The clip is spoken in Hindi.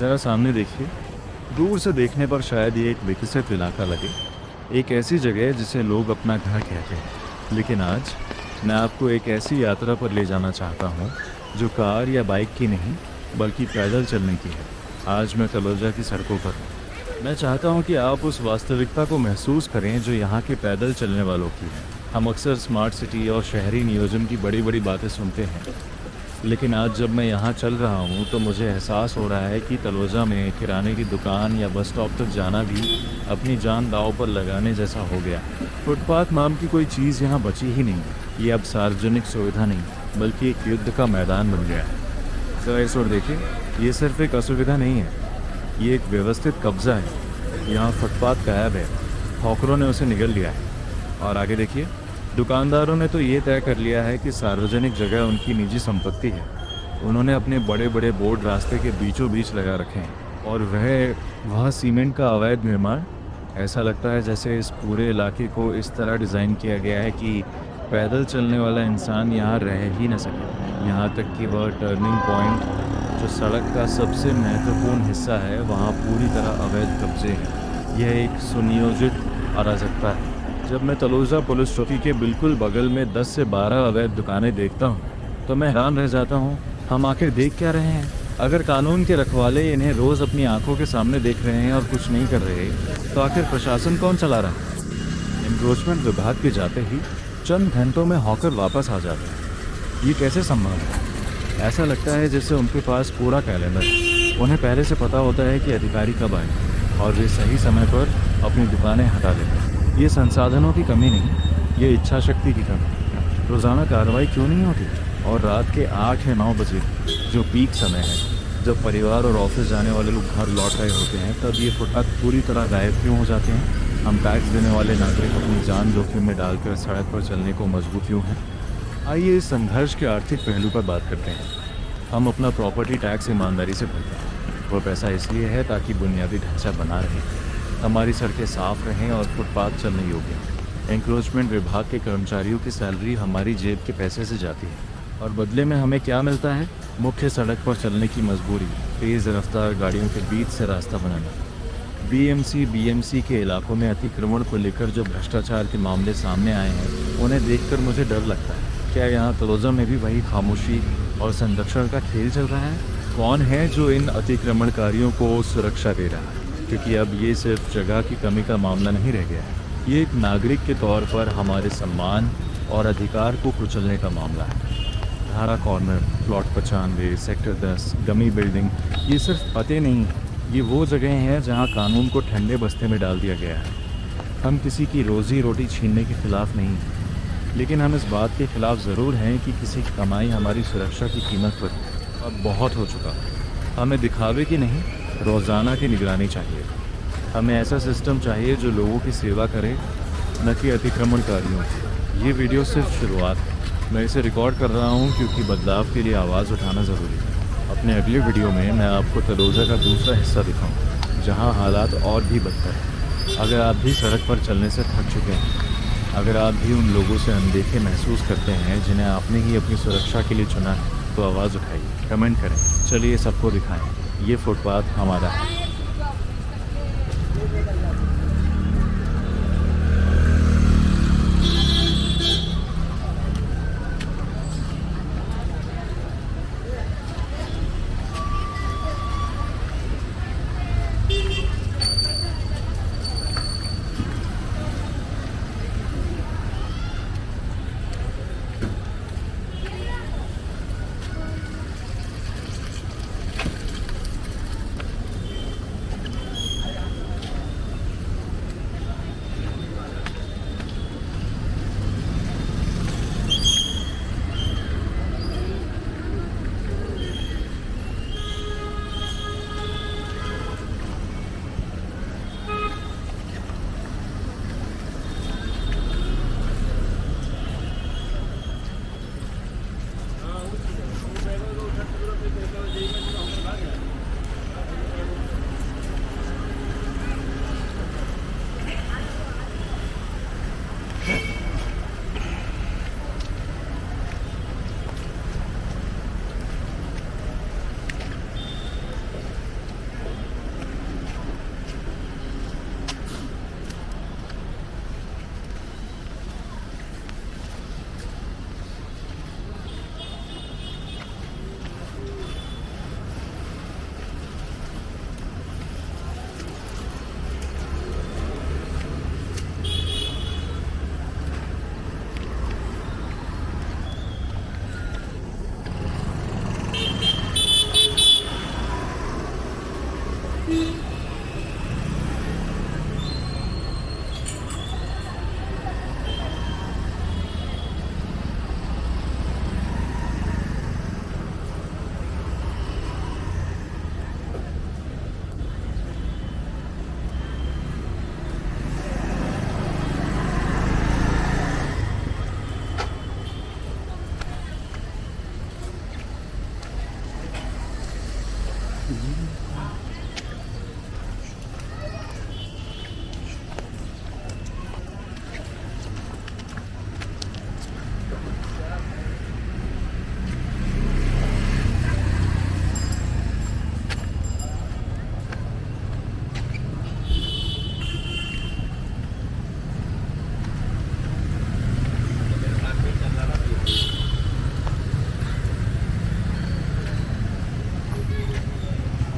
ज़रा सामने देखिए। दूर से देखने पर शायद ये एक विकसित इलाका लगे, एक ऐसी जगह जिसे लोग अपना घर कहते हैं। लेकिन आज मैं आपको एक ऐसी यात्रा पर ले जाना चाहता हूँ जो कार या बाइक की नहीं, बल्कि पैदल चलने की है। आज मैं तलोजा की सड़कों पर हूँ। मैं चाहता हूँ कि आप उस वास्तविकता को महसूस करें जो यहाँ के पैदल चलने वालों की है। हम अक्सर स्मार्ट सिटी और शहरी नियोजन की बड़ी बड़ी बातें सुनते हैं, लेकिन आज जब मैं यहाँ चल रहा हूँ तो मुझे एहसास हो रहा है कि तलोजा में किराने की दुकान या बस स्टॉप तक जाना भी अपनी जान दांव पर लगाने जैसा हो गया। फुटपाथ नाम की कोई चीज़ यहाँ बची ही नहीं। ये अब सार्वजनिक सुविधा नहीं, बल्कि एक युद्ध का मैदान बन गया है। ज़रा इस ओर देखिए, ये सिर्फ एक असुविधा नहीं है, ये एक व्यवस्थित कब्जा है। यहाँ फुटपाथ गायब है, हॉकरों ने उसे निगल लिया है। और आगे देखिए, दुकानदारों ने तो ये तय कर लिया है कि सार्वजनिक जगह उनकी निजी संपत्ति है। उन्होंने अपने बड़े बड़े बोर्ड रास्ते के बीचों बीच लगा रखे हैं, और वह सीमेंट का अवैध निर्माण। ऐसा लगता है जैसे इस पूरे इलाके को इस तरह डिज़ाइन किया गया है कि पैदल चलने वाला इंसान यहाँ रह ही न सके। यहाँ तक कि वह टर्निंग पॉइंट जो सड़क का सबसे महत्वपूर्ण हिस्सा है, वहाँ पूरी तरह अवैध कब्जे हैं। यह एक सुनियोजित अराजकता है। जब मैं तलोजा पुलिस चौकी के बिल्कुल बगल में 10 से 12 अवैध दुकानें देखता हूँ तो मैं हैरान रह जाता हूँ। हम आखिर देख क्या रहे हैं? अगर कानून के रखवाले इन्हें रोज़ अपनी आंखों के सामने देख रहे हैं और कुछ नहीं कर रहे, तो आखिर प्रशासन कौन चला रहा है? एनक्रोचमेंट विभाग के जाते ही चंद घंटों में हॉकर वापस आ जाते हैं। ये कैसे संभव है? ऐसा लगता है जैसे उनके पास पूरा कैलेंडर है। उन्हें पहले से पता होता है कि अधिकारी कब आए और वे सही समय पर अपनी दुकानें हटा देते हैं। ये संसाधनों की कमी नहीं, ये इच्छा शक्ति की कमी। रोज़ाना कार्रवाई क्यों नहीं होती? और रात के 8 या 9 बजे जो पीक समय है, जब परिवार और ऑफिस जाने वाले लोग घर लौट रहे होते हैं, तब ये फुटपाथ पूरी तरह गायब क्यों हो जाते हैं? हम टैक्स देने वाले नागरिक अपनी जान जोखिम में डालकर सड़क पर चलने को मजबूर क्यों हैं? आइए इस संघर्ष के आर्थिक पहलू पर बात करते हैं। हम अपना प्रॉपर्टी टैक्स ईमानदारी से भरते हैं। वो पैसा इसलिए है ताकि बुनियादी ढांचा बना रहे, हमारी सड़कें साफ रहें और फुटपाथ चलने योग्य हैं। एनक्रोचमेंट विभाग के कर्मचारियों की सैलरी हमारी जेब के पैसे से जाती है, और बदले में हमें क्या मिलता है? मुख्य सड़क पर चलने की मजबूरी, तेज़ रफ्तार गाड़ियों के बीच से रास्ता बनाना। बीएमसी के इलाकों में अतिक्रमण को लेकर जो भ्रष्टाचार के मामले सामने आए हैं, उन्हें देखकर मुझे डर लगता है। क्या यहाँ तलोजा में भी वही खामोशी और संरक्षण का खेल चल रहा है? कौन है जो इन अतिक्रमणकारियों को सुरक्षा दे रहा है? क्योंकि अब ये सिर्फ जगह की कमी का मामला नहीं रह गया है, ये एक नागरिक के तौर पर हमारे सम्मान और अधिकार को कुचलने का मामला है। धारा कॉर्नर, प्लॉट 95, सेक्टर 10, गमी बिल्डिंग, ये सिर्फ पते नहीं, ये वो जगह हैं जहां कानून को ठंडे बस्ते में डाल दिया गया है। हम किसी की रोज़ी रोटी छीनने के खिलाफ़ नहीं, लेकिन हम इस बात के खिलाफ़ ज़रूर हैं कि किसी की कमाई हमारी सुरक्षा की कीमत पर अब बहुत हो चुका। हमें दिखावे की नहीं, रोज़ाना की निगरानी चाहिए। हमें ऐसा सिस्टम चाहिए जो लोगों की सेवा करे, न कि अतिक्रमणकारियों की। ये वीडियो सिर्फ शुरुआत है। मैं इसे रिकॉर्ड कर रहा हूँ क्योंकि बदलाव के लिए आवाज़ उठाना ज़रूरी है। अपने अगले वीडियो में मैं आपको तलोजा का दूसरा हिस्सा दिखाऊँ, जहाँ हालात और भी बदतर हैं। अगर आप भी सड़क पर चलने से थक चुके हैं, अगर आप भी उन लोगों से अनदेखे महसूस करते हैं जिन्हें आपने ही अपनी सुरक्षा के लिए चुना है, तो आवाज़ उठाइए, कमेंट करें। चलिए सबको दिखाएं, ये फुटपाथ हमारा है।